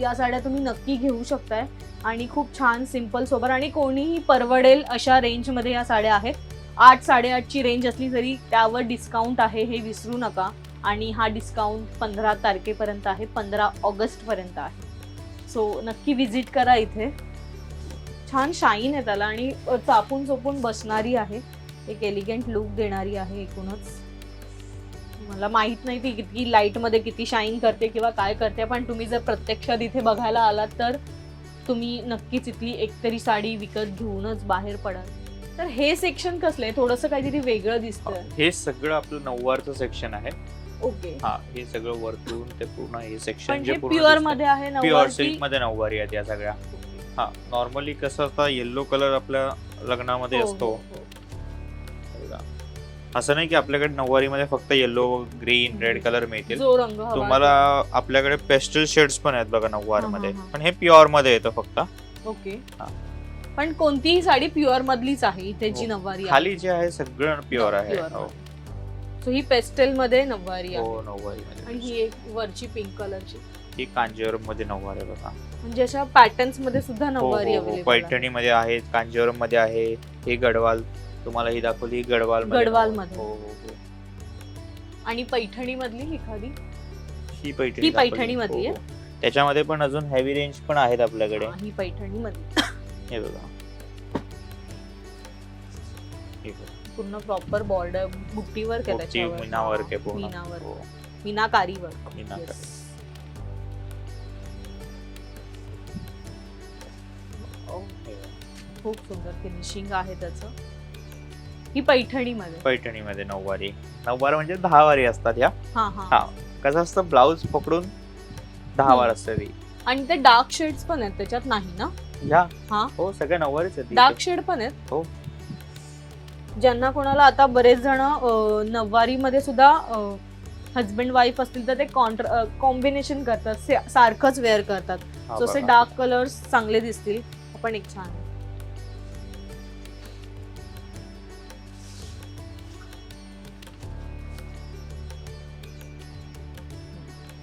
या साड्या तुम्ही नक्की घेऊ शकताय आणि खूप छान सिंपल सोबर आणि कोणीही परवडेल अशा रेंजमध्ये या साड्या आहेत. 8-8.5ची रेंज असली तरी त्यावर डिस्काउंट आहे, हे विसरू नका. आणि हा डिस्काउंट 15 तारखेपर्यंत आहे, 15 ऑगस्ट पर्यंत आहे. सो नक्की विजिट करा इथे. छान शाईन आहे त्याला आणि चापून चोपून बसणारी आहे, एक एलिगंट लुक देणारी आहे. एकूणच मला माहित नाही ती किती लाईट मध्ये किती शाईन करते किंवा काय करते, पण तुम्ही जर प्रत्यक्षात इथे बघायला आलात तर तुम्ही नक्कीच इथली एकतरी साडी विकत घेऊनच बाहेर पडाल. तर हे सेक्शन कसलं आहे, थोडंसं काहीतरी वेगळं दिसतंय. हे सगळं आपलं नऊवारचं सेक्शन आहे. ओके. हा, हे सगळं वरतून ते पूर्ण हे सेक्शन पण जे हे पूर्ण प्युअर दिसतंय. मध्ये आहे प्युअर नऊवारी सिल्क मध्ये नऊवारी आहेत या सगळ्या. हा, नॉर्मली कसं आता येल्लो कलर आपल्या लग्नामध्ये असतो. बघा. असं नाही की आपल्याकडे नऊवारी मध्ये फक्त येल्लो, ग्रीन, रेड कलर मिळतील. जो रंग हवा तुम्हाला आपल्याकडे पेस्टल शेड्स पण आहेत बघा नऊवार मध्ये, हा. पण हे प्युअर मध्ये येतं फक्त. ओके. हा. पण कोणतीही साडी प्युअर मधलीच आहे इथे जी हो. नऊवारी आहे. खाली जे आहे सगळं प्युअर आहे. Pure हो. सो ही पेस्टल मध्ये नऊवारी आहे हो, नऊवारी आणि मध्ये. ही एक वरची पिंक कलरची, ही कांजीवरम मध्ये नऊवारी आहे बघा. म्हणजे अशा पॅटर्न्स मध्ये सुद्धा हो, नऊवारी हो, हो. अवेलेबल आहे. पैठणी मध्ये आहे, कांजीवरम मध्ये आहे. ही गडवाल तुम्हाला ही दाखवली, ही गडवाल गडवालमध्ये. हो हो हो. आणि पैठणी मधली एखादी, ही पैठणी ही दाखवली. पैठणी मधली हो, हो. त्याच्यामध्ये पण अजून हेवी रेंज पण आहेत आपल्याकडे. ही पैठणी मधली हे बघा. हे बघा. पूर्ण प्रॉपर बॉर्डर बुट्टी वर्क आहे मोठी त्याच्यावर. मीना वर्क आहे पूर्ण. मीना वर्क, हो, मीनाकारी वर्क. मीनाकारी. हे बघा. खूप सुंदर फिनिशिंग आहे त्याचं. ही पैठणी मध्ये. पैठणी मध्ये नऊवारी. नऊवार म्हणजे 10 वारी असतात या. हा हा. हा, कसं असतं ब्लाऊज पकडून 10 वार असते ती. आणि ते डार्क शेड्स पण आहेत त्याच्यात, नाही ना? या हा. हो, सगळ्या नऊवारीच आहेत. डार्क शेड पण आहेत. हो. ज्यांना कोणाला आता बरेच जण नऊवारी मध्ये सुद्धा हजबंड वाईफ असतील तर ते कॉम्बिनेशन करतात, सारखंच वेअर करतात. हा, सो असे बघा. डार्क कलर्स चांगले दिसतील. पण एक छान आहे.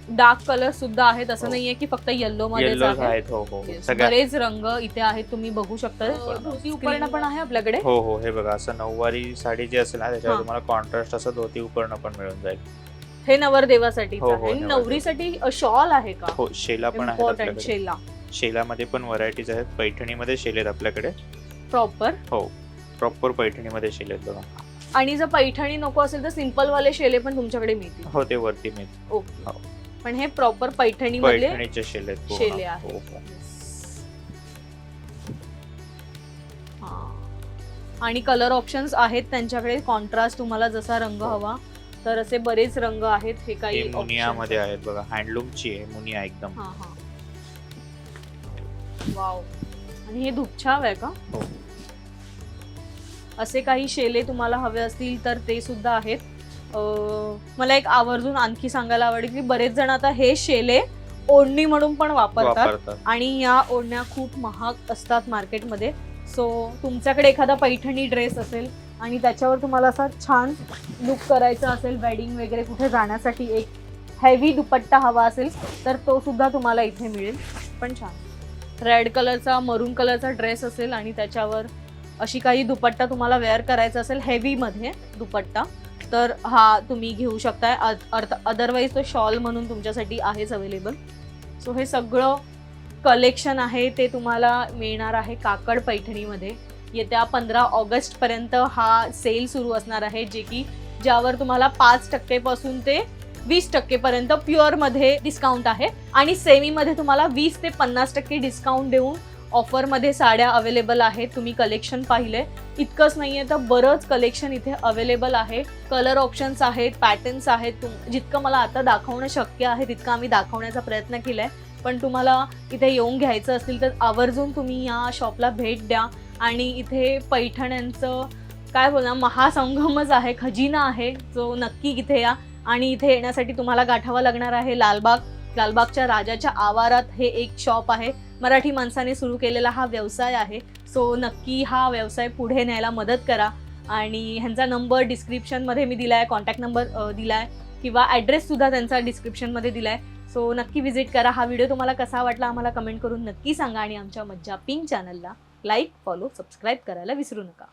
डार्क कलर सुद्धा आहेत, असं हो. नाहीये की फक्त येल्लो मध्येच Yellows आहे. आहेत. हो हो Yes. सगळ्या. बरेच रंग इथे आहेत, तुम्ही बघू शकता. धोती उपरणं पण आहे आपल्याकडे. हो हो, हे बघा, असं नऊवारी साडी जी असेल ना त्याच्यावर हा. तुम्हाला कॉन्ट्रास्ट असं धोती उपरणं पण मिळून जाईल. हे नवरदेवासाठी हो, हो, आहे. नवरदेव. नवरीसाठी शॉल आहे का? हो, शेला पण आहेत इम्पॉर्टंट. आपल्याकडे. शेला शेलामध्ये पण व्हरायटीज आहेत. पैठणीमध्ये शेल आहेत आपल्याकडे. प्रॉपर. हो, प्रॉपर पैठणीमध्ये शेल आहेत बघा. आणि जर पैठणी नको असेल तर सिंपल वाले शेले पण तुमच्याकडे मिळतील. हो, ते वरती मी ओके. हो. पण हे प्रॉपर पैठणी मधले पैठणीचे शेल आहेत पूर्ण. शेले आहेत. हो, हो. हा. आणि कलर ऑप्शन्स आहेत त्यांच्याकडे. कॉन्ट्रास्ट तुम्हाला जसा रंग हवा तर असे बरेच रंग आहेत. हे हे काही मुनिया मध्ये options आहेत बघा. हँडलूमची आहे मुनिया एकदम. हा हा. वाव. आणि हे धुपछाव आहे का? हो. असे काही शेले तुम्हाला हवे असतील तर ते सुद्धा आहेत. मला एक आवर्जून आणखी सांगायला आवडेल की बरेच जण आता हे शेले ओढणी म्हणून पण वापरतात आणि या ओढण्या खूप महाग असतात मार्केटमध्ये. सो तुमच्याकडे एखादा पैठणी ड्रेस असेल आणि त्याच्यावर तुम्हाला असा छान लुक करायचा असेल, वेडिंग वगैरे कुठे जाण्यासाठी एक हेवी दुपट्टा हवा असेल तर तो सुद्धा तुम्हाला इथे मिळेल. पण छान रेड कलरचा, मरून कलरचा ड्रेस असेल आणि त्याच्यावर अशी काही दुपट्टा तुम्हाला वेअर करायचा असेल हेवी मध्ये दुपट्टा, तर हा तुम्ही घेऊ शकताय. अदरवाईज तो शॉल म्हणून तुमच्यासाठी आहेच अवेलेबल. सो हे सगळं कलेक्शन आहे ते तुम्हाला मिळणार आहे काकड पैठणीमध्ये. येत्या 15 ऑगस्ट पर्यंत हा सेल सुरू असणार आहे, ज्यावर तुम्हाला 5% पासून ते 20% पर्यंत प्युअर मध्ये डिस्काउंट आहे आणि सेमी मध्ये तुम्हाला 20 ते 50% डिस्काउंट देऊन ऑफरमध्ये साड्या अवेलेबल आहेत. तुम्ही कलेक्शन पाहिले. इतकंच नाही आहे तर बरंच कलेक्शन इथे अवेलेबल आहे. कलर ऑप्शन्स आहेत, पॅटर्न्स आहेत. जितकं मला आता दाखवणं शक्य आहे तितकं आम्ही दाखवण्याचा प्रयत्न केला आहे. पण तुम्हाला इथे येऊन घ्यायचं असतील तर आवर्जून तुम्ही या शॉपला भेट द्या. आणि इथे पैठण्यांचं काय बोलणार महासंगमच आहे, खजिना आहे, जो नक्की इथे या. आणि इथे येण्यासाठी तुम्हाला गाठावं लागणार आहे लालबागच्या राजाच्या आवारात हे एक शॉप आहे. मराठी माणसाने सुरू केलेला हा व्यवसाय आहे. सो नक्की हा व्यवसाय पुढे न्यायला मदत करा. आणि ह्यांचा नंबर डिस्क्रिप्शनमध्ये मी दिला आहे, कॉन्टॅक्ट नंबर दिला आहे किंवा ॲड्रेससुद्धा त्यांचा डिस्क्रिप्शनमध्ये दिला आहे. सो नक्की व्हिजिट करा. हा व्हिडिओ तुम्हाला कसा वाटला आम्हाला कमेंट करून नक्की सांगा. आणि आमच्या मज्जा पिंक चॅनलला लाईक, फॉलो, सबस्क्राईब करायला विसरू नका.